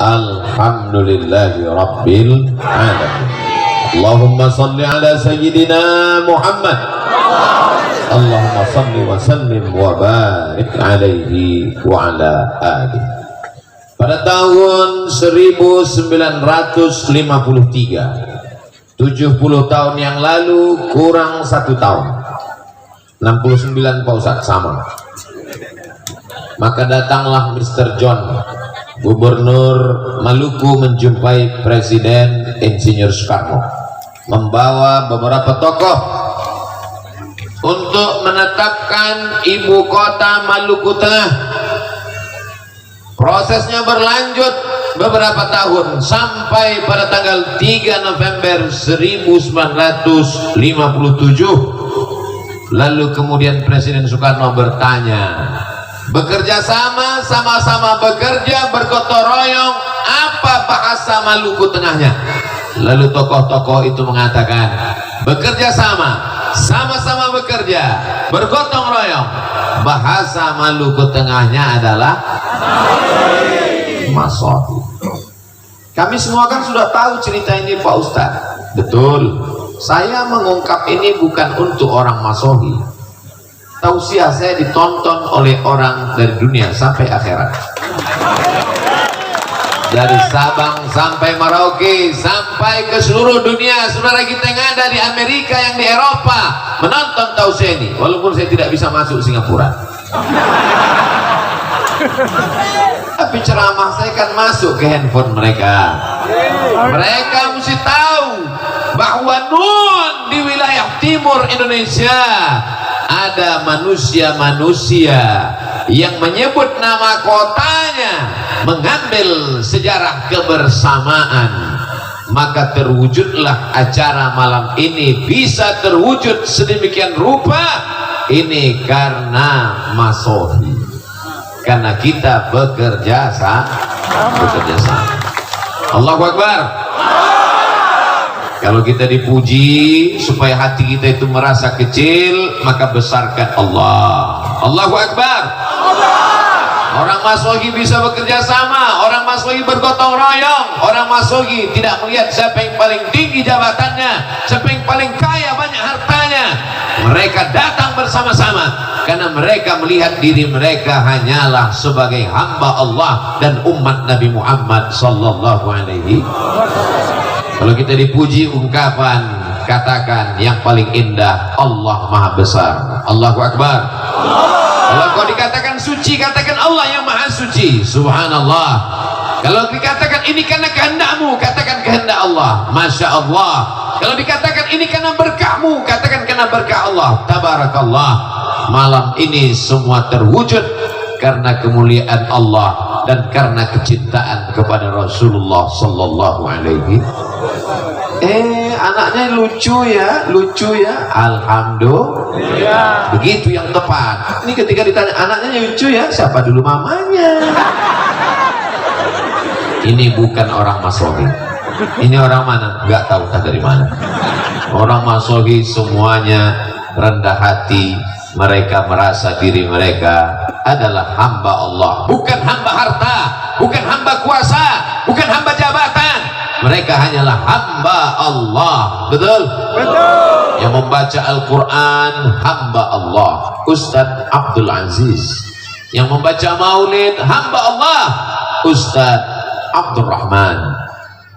Alhamdulillahi Rabbil Alamin. Allahumma salli ala Sayyidina Muhammad. Allahumma salli wa sallim wa barik alaihi wa ala alihi. Pada tahun 1953, 70 tahun yang lalu kurang 1 tahun, 69 Pak Ustadz sama. Maka datanglah Mr. John, Gubernur Maluku, menjumpai Presiden Insinyur Soekarno, membawa beberapa tokoh untuk menetapkan ibu kota Maluku Tengah. Prosesnya berlanjut beberapa tahun sampai pada tanggal 3 November 1957. Lalu kemudian Presiden Soekarno bertanya, bekerja sama-sama bekerja, bergotong royong, apa bahasa Maluku Tengahnya? Lalu tokoh-tokoh itu mengatakan, bekerja sama-sama bekerja, bergotong royong, bahasa Maluku Tengahnya adalah Masohi. Kami semua kan sudah tahu cerita ini Pak Ustadz. Betul, saya mengungkap ini bukan untuk orang Masohi. Tausiah saya ditonton oleh orang dari dunia sampai akhirat, dari Sabang sampai Merauke sampai ke seluruh dunia. Saudara kita yang ada di Amerika, yang di Eropa menonton tausiah ini, walaupun saya tidak bisa masuk Singapura. Tapi ceramah saya kan masuk ke handphone mereka. Mereka mesti tahu bahwa nun di wilayah timur Indonesia ada manusia-manusia yang menyebut nama kotanya, mengambil sejarah kebersamaan. Maka terwujudlah acara malam ini bisa terwujud sedemikian rupa. Ini karena Masohi, karena kita bekerja sama. Allahu Akbar. Kalau kita dipuji supaya hati kita itu merasa kecil, maka besarkan Allah. Allahu Akbar. Orang Masohi bisa bekerja sama, orang Masohi bergotong royong, orang Masohi tidak melihat siapa yang paling tinggi jabatannya, siapa yang paling kaya banyak hartanya. Mereka datang bersama-sama karena mereka melihat diri mereka hanyalah sebagai hamba Allah dan umat Nabi Muhammad sallallahu alaihi. Kalau kita dipuji, ungkapan, katakan yang paling indah, Allah Maha Besar. Allahu Akbar. Kalau kau dikatakan suci, katakan Allah yang Maha Suci. Subhanallah. Kalau dikatakan ini karena kehendakmu, katakan kehendak Allah. Masya Allah. Kalau dikatakan ini karena berkahmu, katakan karena berkah Allah. Tabarakallah. Malam ini semua terwujud karena kemuliaan Allah dan karena kecintaan kepada Rasulullah sallallahu alaihi. Anaknya lucu ya, alhamdulillah. Begitu yang tepat. Ini ketika ditanya anaknya lucu ya, siapa dulu mamanya? Ini bukan orang Masohi. Ini orang mana? Nggak tahu dari mana. Orang Masohi semuanya rendah hati. Mereka merasa diri mereka adalah hamba Allah, bukan hamba harta, bukan hamba kuasa, bukan hamba jabatan. Mereka hanyalah hamba Allah. Betul? Betul. Yang membaca Al-Quran hamba Allah, Ustadz Abdul Aziz. Yang membaca Maulid hamba Allah, Ustadz Abdul Rahman.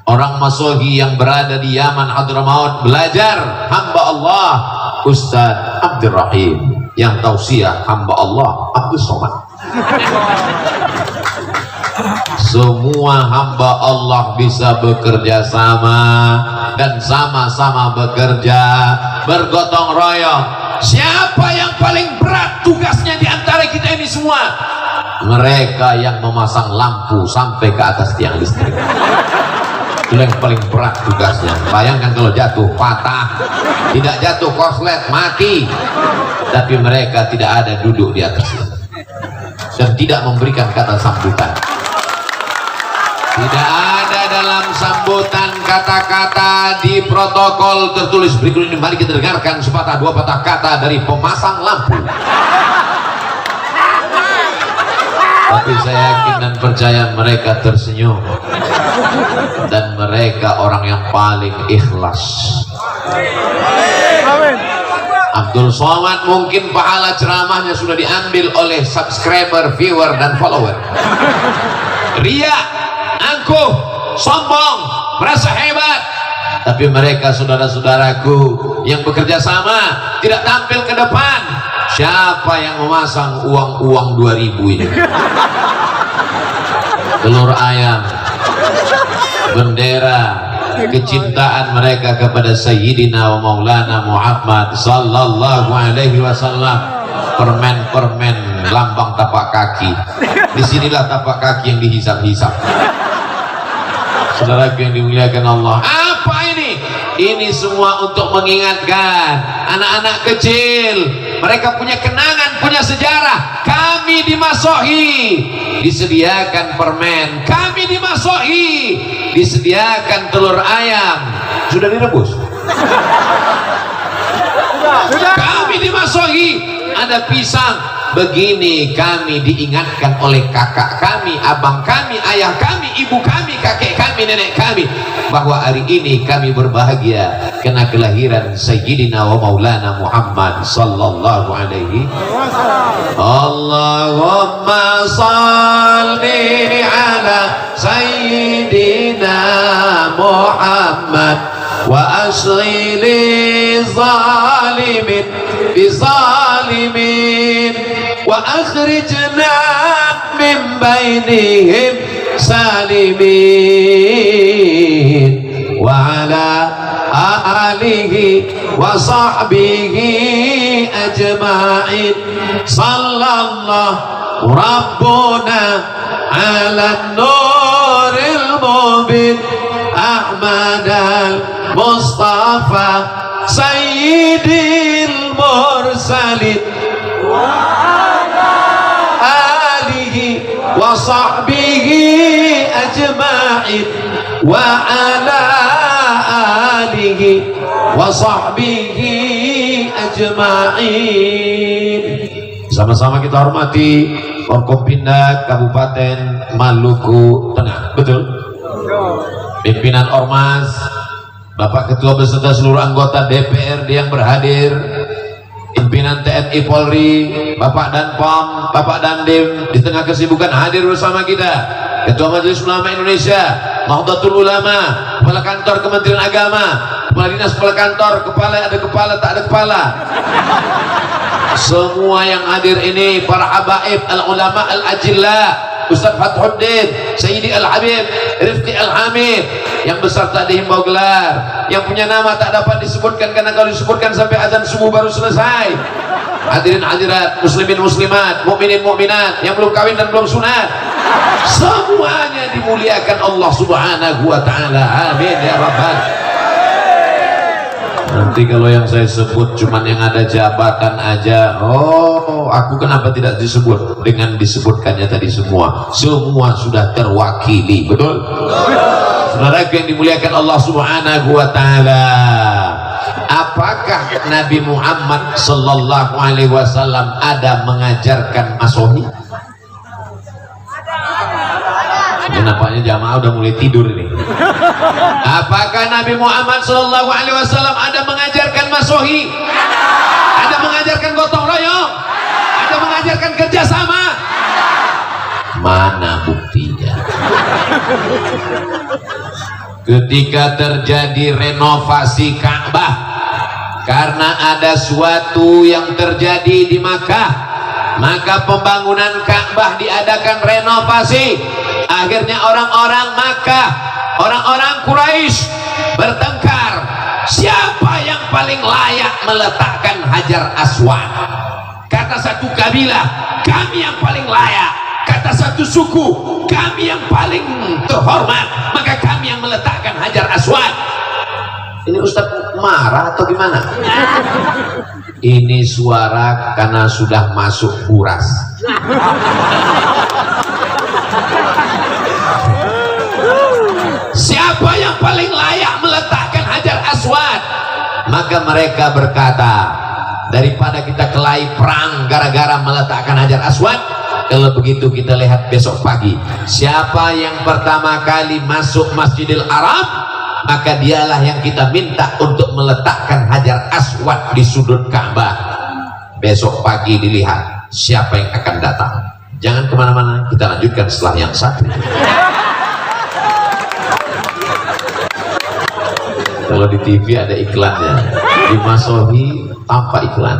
Orang Masohi yang berada di Yaman Hadramaut belajar hamba Allah, Ustadz Abdul Rahim. Yang tausiah hamba Allah, Abdul Somad. Semua hamba Allah bisa bekerja sama dan sama-sama bekerja, bergotong royong. Siapa yang paling berat tugasnya di antara kita ini semua? Mereka yang memasang lampu sampai ke atas tiang listrik. Itu yang paling berat tugasnya. Bayangkan kalau jatuh patah, tidak jatuh korslet mati, tapi mereka tidak ada duduk di atasnya dan tidak memberikan kata sambutan. Tidak ada dalam sambutan kata-kata di protokol tertulis berikut ini. Mari kita dengarkan sepatah dua patah kata dari pemasang lampu. Tapi saya yakin dan percaya mereka tersenyum, dan mereka orang yang paling ikhlas. Abdul Somad mungkin pahala ceramahnya sudah diambil oleh subscriber, viewer, dan follower. Ria, angkuh, sombong, merasa hebat. Tapi mereka saudara-saudaraku yang bekerja sama tidak tampil ke depan. Siapa yang memasang uang-uang 2000 ini? Telur ayam, bendera kecintaan mereka kepada Sayyidina wa Maulana Muhammad sallallahu alaihi wasallam. Permen-permen lambang tapak kaki. Disinilah tapak kaki yang dihisap-hisap. Saudaraku yang dimuliakan Allah, apa ini? Ini semua untuk mengingatkan anak-anak kecil. Mereka punya kenangan, punya sejarah. Kami dimasohi, disediakan permen. Kami dimasohi, disediakan telur ayam. Sudah direbus? Sudah. Kami dimasohi, ada pisang. Begini kami diingatkan oleh kakak kami, abang kami, ayah kami, ibu kami, kakek kami, nenek kami, bahwa hari ini kami berbahagia karena kelahiran Sayyidina wa Maulana Muhammad sallallahu alaihi wasallam. Allahumma salli ala Sayyidina Muhammad wa asghili zalimin bizalimin wa akhrijna min bainihim salimin wa ala alihi wa sahbihi ajma'in. Sallallahu rabbuna ala nuril mubin Ahmad al-Mustafa Sayyidil Mursalin wa ala alihi wa sahbihi ajma'in wa ala alihi wa sahbihi ajma'in. Sama-sama kita hormati Forkompinda Kabupaten Maluku Tengah. Betul? Pimpinan Ormas, Bapak Ketua beserta seluruh anggota DPRD yang berhadir, pimpinan TNI Polri, Bapak Danpom, Bapak Dandim, di tengah kesibukan hadir bersama kita, Ketua Majelis Ulama Indonesia, Nahdlatul Ulama, Kepala Kantor Kementerian Agama, Kepala Dinas, Kepala Kantor, ada kepala, tak ada kepala. Semua yang hadir ini, para habaib, al-ulama, al-ajillah, Ustaz Fathuddin, Sayyidi Al-Habib, Rifqi Al-Hamid, yang besar tak dihimbau gelar, yang punya nama tak dapat disebutkan karena kalau disebutkan sampai azan subuh baru selesai. Hadirin hadirat, muslimin muslimat, mukminin mukminat, yang belum kawin dan belum sunat, semuanya dimuliakan Allah Subhanahu wa taala. Amin ya rabbal. Nanti kalau yang saya sebut cuman yang ada jabatan aja, oh aku kenapa tidak disebut? Dengan disebutkannya tadi semua sudah terwakili. Betul? Saudara yang dimuliakan Allah Subhanahu wa taala, apakah Nabi Muhammad sallallahu alaihi wasallam ada mengajarkan masohi? Nampaknya jamaah udah mulai tidur ini. Apakah Nabi Muhammad sallallahu alaihi wasallam ada mengajarkan masohi? Ada mengajarkan gotong royong? Ada mengajarkan kerjasama? Mana buktinya? Ketika terjadi renovasi Ka'bah karena ada suatu yang terjadi di Makkah, maka pembangunan Ka'bah diadakan renovasi. Akhirnya orang-orang Makkah, orang-orang Quraisy bertengkar, siapa yang paling layak meletakkan Hajar Aswad. Kata satu kabilah, kami yang paling layak. Kata satu suku, kami yang paling terhormat, maka kami yang meletakkan Hajar Aswad. Ini Ustaz marah atau gimana? Ini suara karena sudah masuk buras. Siapa yang paling layak meletakkan Hajar Aswad? Maka mereka berkata, daripada kita kelahi perang gara-gara meletakkan Hajar Aswad, Kalau begitu kita lihat besok pagi, siapa yang pertama kali masuk Masjidil Haram, maka dialah yang kita minta untuk meletakkan Hajar Aswad di sudut Ka'bah. Besok pagi dilihat siapa yang akan datang. Jangan kemana-mana, kita lanjutkan setelah yang satu. Kalau di TV ada iklannya, di Masohi tanpa iklan.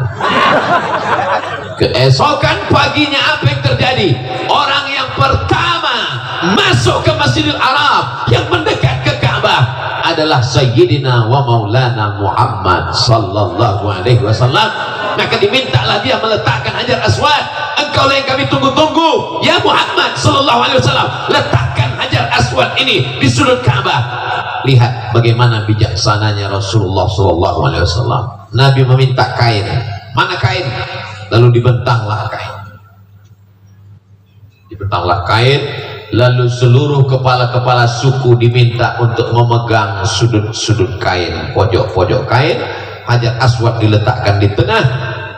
Keesokan paginya apa yang terjadi? Orang yang pertama masuk ke Masjidil Haram, yang mendekat ke Ka'bah adalah Sayyidina wa Maulana Muhammad sallallahu alaihi wasallam. Maka dimintalah dia meletakkan Hajar Aswad. Engkau yang kami tunggu-tunggu, ya Muhammad sallallahu alaihi wasallam, letakkan Hajar Aswad ini di sudut Ka'bah. Lihat bagaimana bijaksananya Rasulullah sallallahu alaihi wasallam. Nabi meminta kain. Mana kain? Lalu dibentanglah kain. Dibentanglah kain, lalu seluruh kepala-kepala suku diminta untuk memegang sudut-sudut kain, pojok-pojok kain. Hajar Aswad diletakkan di tengah,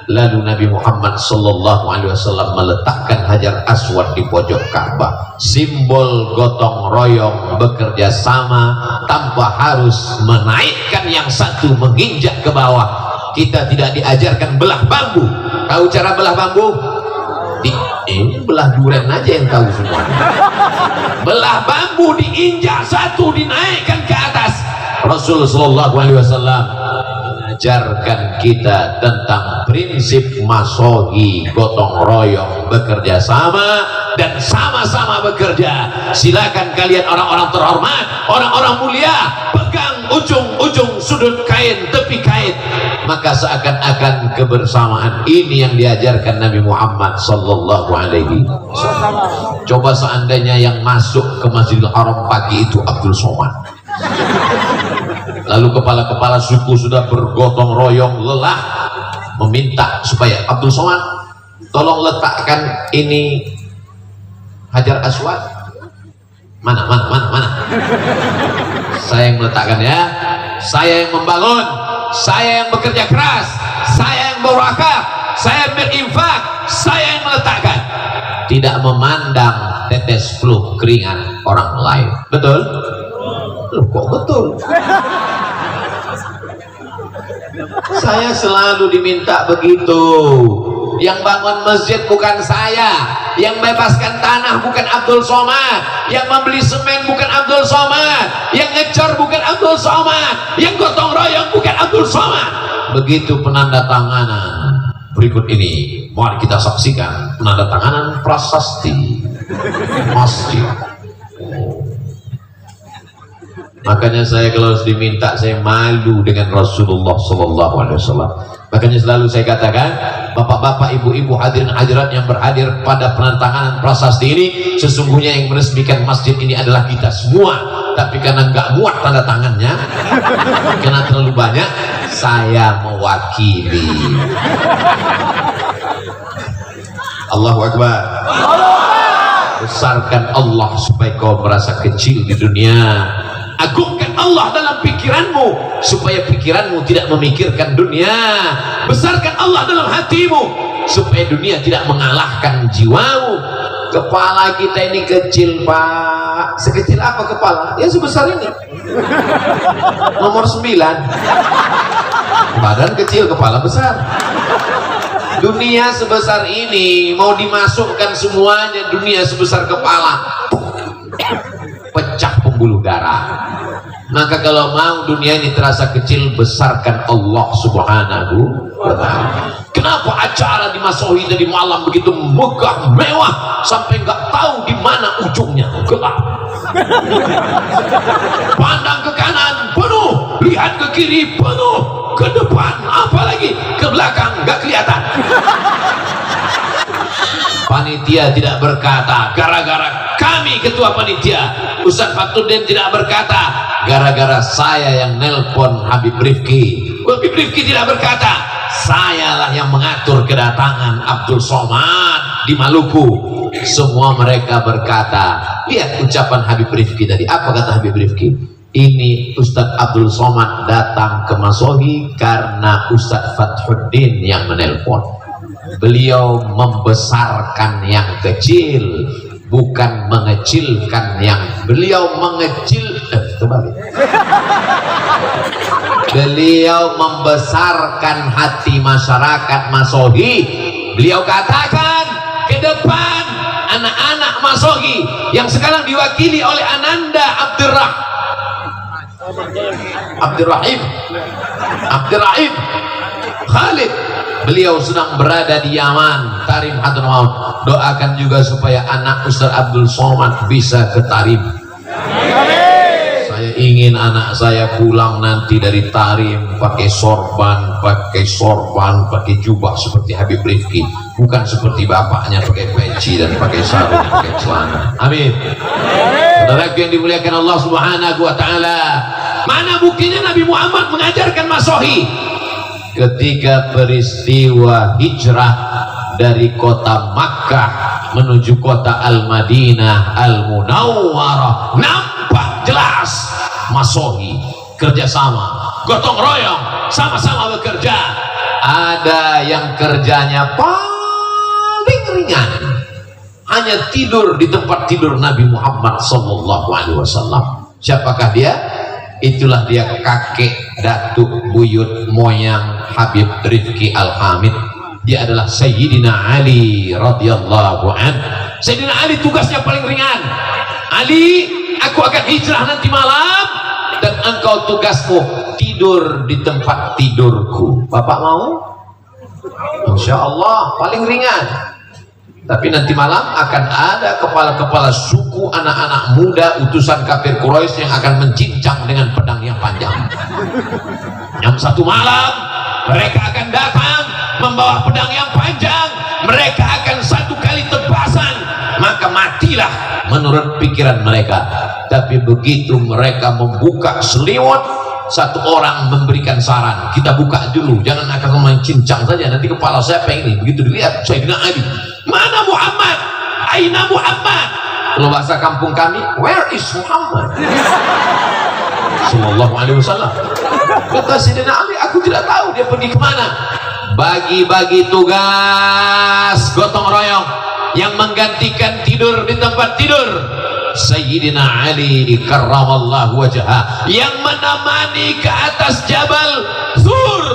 lalu Nabi Muhammad sallallahu alaihi wasallam meletakkan Hajar Aswad di pojok Ka'bah. Simbol gotong royong, bekerja sama tanpa harus menaikkan yang satu menginjak ke bawah. Kita tidak diajarkan belah bambu. Tahu cara belah bambu? Belah durian aja yang tahu semua. Belah bambu diinjak satu, dinaikkan ke atas. Rasul sallallahu alaihi wasallam mengajarkan kita tentang prinsip masohi, gotong royong, bekerja sama dan sama-sama bekerja. Silakan kalian orang-orang terhormat, orang-orang mulia, pegang ujung-ujung sudut kain, tepi kain. Maka seakan-akan kebersamaan ini yang diajarkan Nabi Muhammad sallallahu alaihi wasallam. Coba seandainya yang masuk ke Masjidil Haram pagi itu Abdul Somad, lalu kepala-kepala suku sudah bergotong royong lelah meminta supaya Abdul Somad tolong letakkan ini Hajar Aswad. Mana? Saya yang meletakkan ya, saya yang membangun, saya yang bekerja keras, saya yang berwakaf, saya yang berinfak, saya yang meletakkan. Tidak memandang tetes fluh keringat orang lain. Betul? Loh, kok betul? Saya selalu diminta begitu. Yang bangun masjid bukan saya, yang bebaskan tanah bukan Abdul Somad, yang membeli semen bukan Abdul Somad, yang ngecor bukan Abdul Somad, yang gotong royong bukan Abdul Somad. Begitu penandatanganan. Berikut ini mari kita saksikan penandatanganan prasasti masjid. Makanya saya kalau diminta, saya malu dengan Rasulullah sallallahu alaihi wasallam. Makanya selalu saya katakan, bapak-bapak, ibu-ibu, hadirin hadirat yang berhadir pada penandatanganan prasasti ini, sesungguhnya yang meresmikan masjid ini adalah kita semua. Tapi karena nggak muat tanda tangannya, karena terlalu banyak, saya mewakili. Allahu Akbar. Besarkan Allah supaya kau merasa kecil di dunia. Agungkan Allah dalam pikiranmu supaya pikiranmu tidak memikirkan dunia. Besarkan Allah dalam hatimu supaya dunia tidak mengalahkan jiwamu. Kepala kita ini kecil, Pak. Sekecil apa kepala? Ya sebesar ini. Nomor 9. Badan kecil, kepala besar. Dunia sebesar ini mau dimasukkan semuanya, dunia sebesar kepala, pecah pembuluh darah. Maka kalau mau dunia ini terasa kecil, besarkan Allah subhanahu wa ta'ala. Kenapa acara di Masohi tadi malam begitu megah mewah sampai nggak tahu di mana ujungnya? Gelap. Pandang ke kanan penuh, lihat ke kiri penuh, ke depan apalagi ke belakang nggak kelihatan. Panitia tidak berkata gara-gara kami ketua panitia. Ustaz Faktuddin tidak berkata gara-gara saya yang nelpon Habib Rifki. Habib Rifki tidak berkata sayalah yang mengatur kedatangan Abdul Somad di Maluku. Semua mereka berkata, lihat ucapan Habib Rifki tadi. Apa kata Habib Rifki? Ini Ustaz Abdul Somad datang ke Masohi karena Ustaz Faktuddin yang menelpon. beliau membesarkan yang kecil, bukan mengecilkan yang beliau kembali. Beliau membesarkan hati masyarakat Masohi. Beliau katakan ke depan anak-anak Masohi yang sekarang diwakili oleh Ananda Abdurrahim Khalid, beliau sedang berada di Yaman, Tarim Hadramaut. Doakan juga supaya anak Ustaz Abdul Somad bisa ke Tarim. Saya ingin anak saya pulang nanti dari Tarim pakai sorban, pakai jubah seperti Habib Rifki, bukan seperti bapaknya pakai peci dan pakai sarung, pakai celana. Amin. Saudaraku yang dimuliakan Allah Subhanahu wa taala, mana buktinya Nabi Muhammad mengajarkan Masohi? Ketika peristiwa hijrah dari kota Makkah menuju kota Al-Madinah Al-Munawwarah, nampak jelas Masohi kerjasama, gotong royong, sama-sama bekerja. Ada yang kerjanya paling ringan, hanya tidur di tempat tidur Nabi Muhammad SAW. Siapakah dia? Itulah dia, kakek, datuk, buyut, moyang Habib Rifki Al-Hamid. Dia adalah Sayyidina Ali radhiyallahu anhu. Sayyidina Ali tugasnya paling ringan. Ali, aku akan hijrah nanti malam dan engkau tugasmu tidur di tempat tidurku. Bapak mau? Insya Allah paling ringan. Tapi nanti malam akan ada kepala-kepala suku anak-anak muda utusan kafir Quraisy yang akan mencincang dengan pedang yang panjang. Jam 1 malam mereka akan datang membawa pedang yang panjang. Mereka akan satu kali tebasan, maka matilah menurut pikiran mereka. Tapi begitu mereka membuka selimut, satu orang memberikan saran, kita buka dulu, jangan akan main cincang saja, nanti kepala siapa ini? Begitu dilihat, Sayyidina Ali, mana Muhammad? Aina Muhammad? Kalau bahasa kampung kami, where is Muhammad? Sallallahu alaihi wasallam. Kata Sayyidina Ali, aku tidak tahu dia pergi kemana. Bagi-bagi tugas, gotong royong, yang menggantikan tidur di tempat tidur Sayyidina Ali karramallahu wajhah, yang menemani ke atas Jabal Zur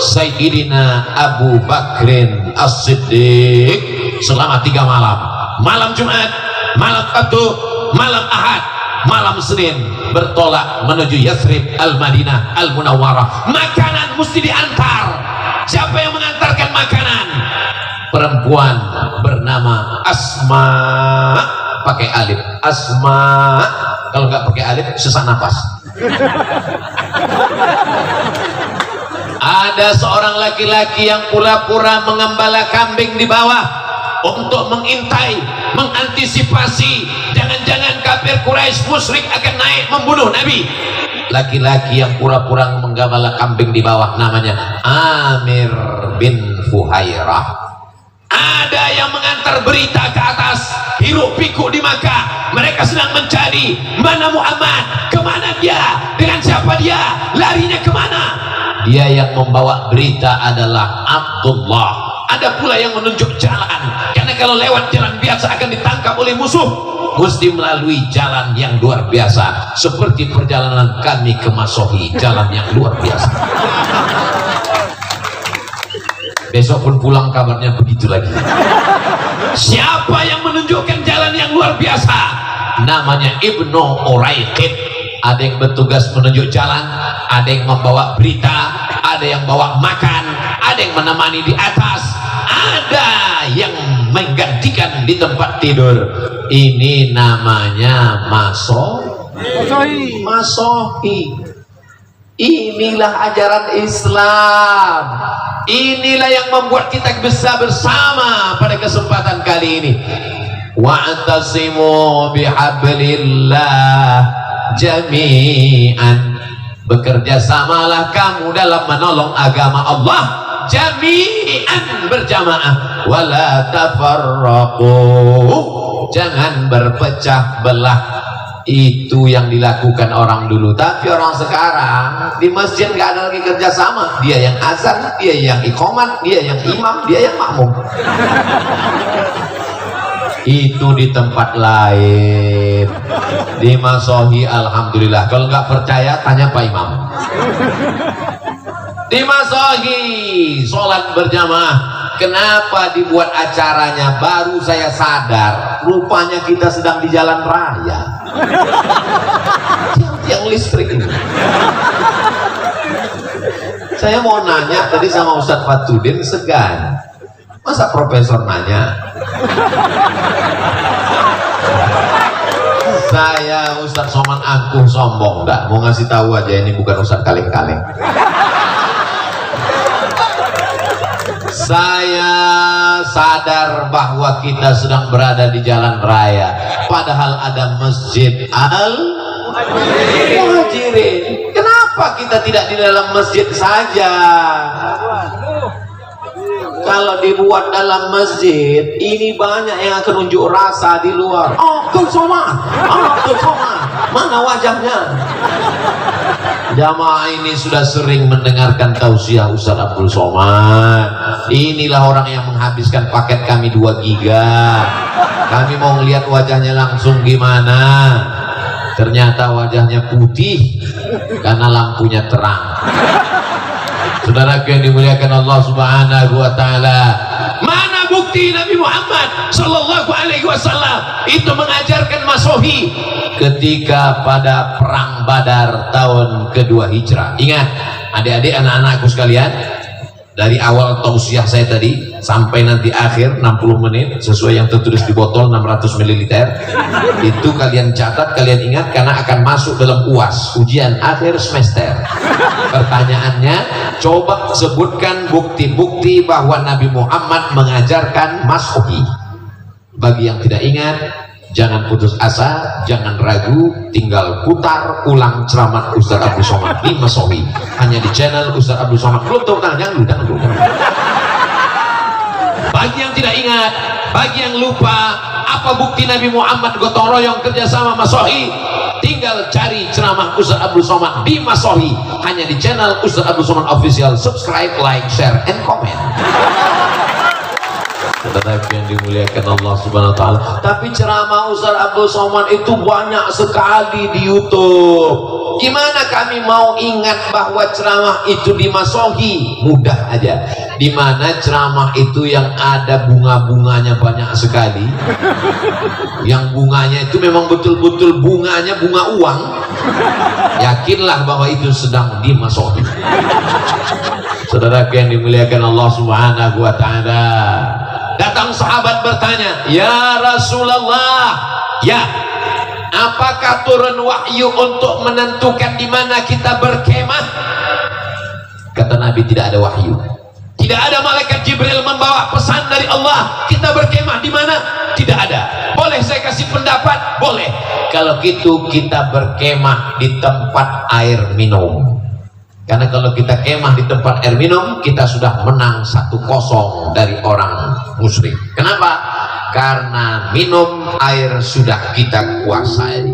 Sayyidina Abu Bakrin As-Siddiq selama 3 malam. Malam Jumat, malam Sabtu, malam Ahad, malam Senin bertolak menuju Yathrib Al-Madinah Al-Munawwarah. Makanan mesti diantar. Siapa yang mengantarkan makanan? Perempuan bernama Asma, pakai alif. Asma, kalau nggak pakai alif sesak napas. Ada seorang laki-laki yang pura-pura mengembala kambing di bawah untuk mengintai, mengantisipasi jangan-jangan kafir Quraisy musyrik akan naik membunuh Nabi. Laki-laki yang pura-pura menggembala kambing di bawah namanya Amir bin Fuhairah. Ada yang mengantar berita ke atas, hiruk pikuk di Makkah. Mereka sedang mencari mana Muhammad, kemana dia, dengan siapa dia, larinya kemana. Dia yang membawa berita adalah Abdullah. Ada pula yang menunjuk jalan, karena kalau lewat jalan biasa akan ditangkap oleh musuh. Mesti melalui jalan yang luar biasa, seperti perjalanan kami ke Masohi, jalan yang luar biasa. Besok pun pulang kabarnya begitu lagi. Siapa yang menunjukkan jalan yang luar biasa? Namanya Ibnu Uraiqid. Ada yang bertugas menunjuk jalan, ada yang membawa berita, ada yang bawa makan, ada yang menemani di atas, ada yang menggantikan di tempat tidur. Ini namanya Masohi. Inilah ajaran Islam. Inilah yang membuat kita bisa bersama pada kesempatan kali ini. Wa'tasimu bihablillah jami'an. Bekerja samalah kamu dalam menolong agama Allah jami'an, berjamaah. Wala tafarraqu, jangan berpecah belah. Itu yang dilakukan orang dulu. Tapi orang sekarang di masjid nggak ada lagi kerjasama. Dia yang azan, dia yang iqamat, dia yang imam, dia yang makmum. Itu di tempat lain. Di Masohi alhamdulillah. Kalau nggak percaya tanya Pak Imam. Di Masohi sholat berjamaah. Kenapa dibuat acaranya? Baru saya sadar, rupanya kita sedang di jalan raya. Tiang listrik ini. Saya mau nanya tadi sama Ustadz Fatudin, segan. Masa profesor nanya? Saya Ustadz Somad Angkuh sombong, enggak mau ngasih tahu aja ini bukan Ustadz kaleng-kaleng. Saya sadar bahwa kita sedang berada di jalan raya, padahal ada Masjid Al-Muhajirin. Kenapa kita tidak di dalam masjid saja? Kalau dibuat dalam masjid, ini banyak yang akan unjuk rasa di luar. Abdul Somad, mana wajahnya? Jamaah ini sudah sering mendengarkan tausiah Ustaz Abdul Somad. Inilah orang yang menghabiskan paket kami 2 giga. Kami mau ngelihat wajahnya langsung gimana. Ternyata wajahnya putih karena lampunya terang. Saudaraku yang dimuliakan Allah Subhanahu wa taala, mana bukti Nabi Muhammad sallallahu alaihi wasallam itu mengajarkan Masohi ketika pada perang Badar tahun kedua Hijrah? Ingat adik-adik, anak-anakku sekalian, dari awal tausiah saya tadi sampai nanti akhir 60 menit sesuai yang tertulis di botol 600 ml itu kalian catat, kalian ingat, karena akan masuk dalam UAS, ujian akhir semester. Pertanyaannya, coba sebutkan bukti-bukti bahwa Nabi Muhammad mengajarkan Masohi. Bagi yang tidak ingat, jangan putus asa, jangan ragu, tinggal putar ulang ceramah Ustaz Abdul Somad di Masohi, hanya di channel Ustaz Abdul Somad. Belum tahu, jangan dulu. Bagi yang tidak ingat, bagi yang lupa apa bukti Nabi Muhammad gotong royong kerjasama Masohi, tinggal cari ceramah Ustaz Abdul Somad di Masohi, hanya di channel Ustaz Abdul Somad Official. Subscribe, like, share, and comment. Saudara yang dimuliakan Allah Subhanahu wa taala. Tapi ceramah Ustaz Abdul Somad itu banyak sekali di YouTube. Gimana kami mau ingat bahwa ceramah itu di Masohi? Mudah aja. Di mana ceramah itu yang ada bunga-bunganya banyak sekali. Yang bunganya itu memang betul-betul bunganya bunga uang. Yakinlah bahwa itu sedang di Masohi. Saudara yang dimuliakan Allah Subhanahu wa taala. Datang sahabat bertanya, "Ya Rasulullah, ya, apakah turun wahyu untuk menentukan di mana kita berkemah?" Kata Nabi, tidak ada wahyu. Tidak ada malaikat Jibril membawa pesan dari Allah, kita berkemah di mana? Tidak ada. Boleh saya kasih pendapat? Boleh. Kalau gitu kita berkemah di tempat air minum. Karena kalau kita kemah di tempat air minum, kita sudah menang 1-0 dari orang musyrik. Kenapa? Karena minum air sudah kita kuasai.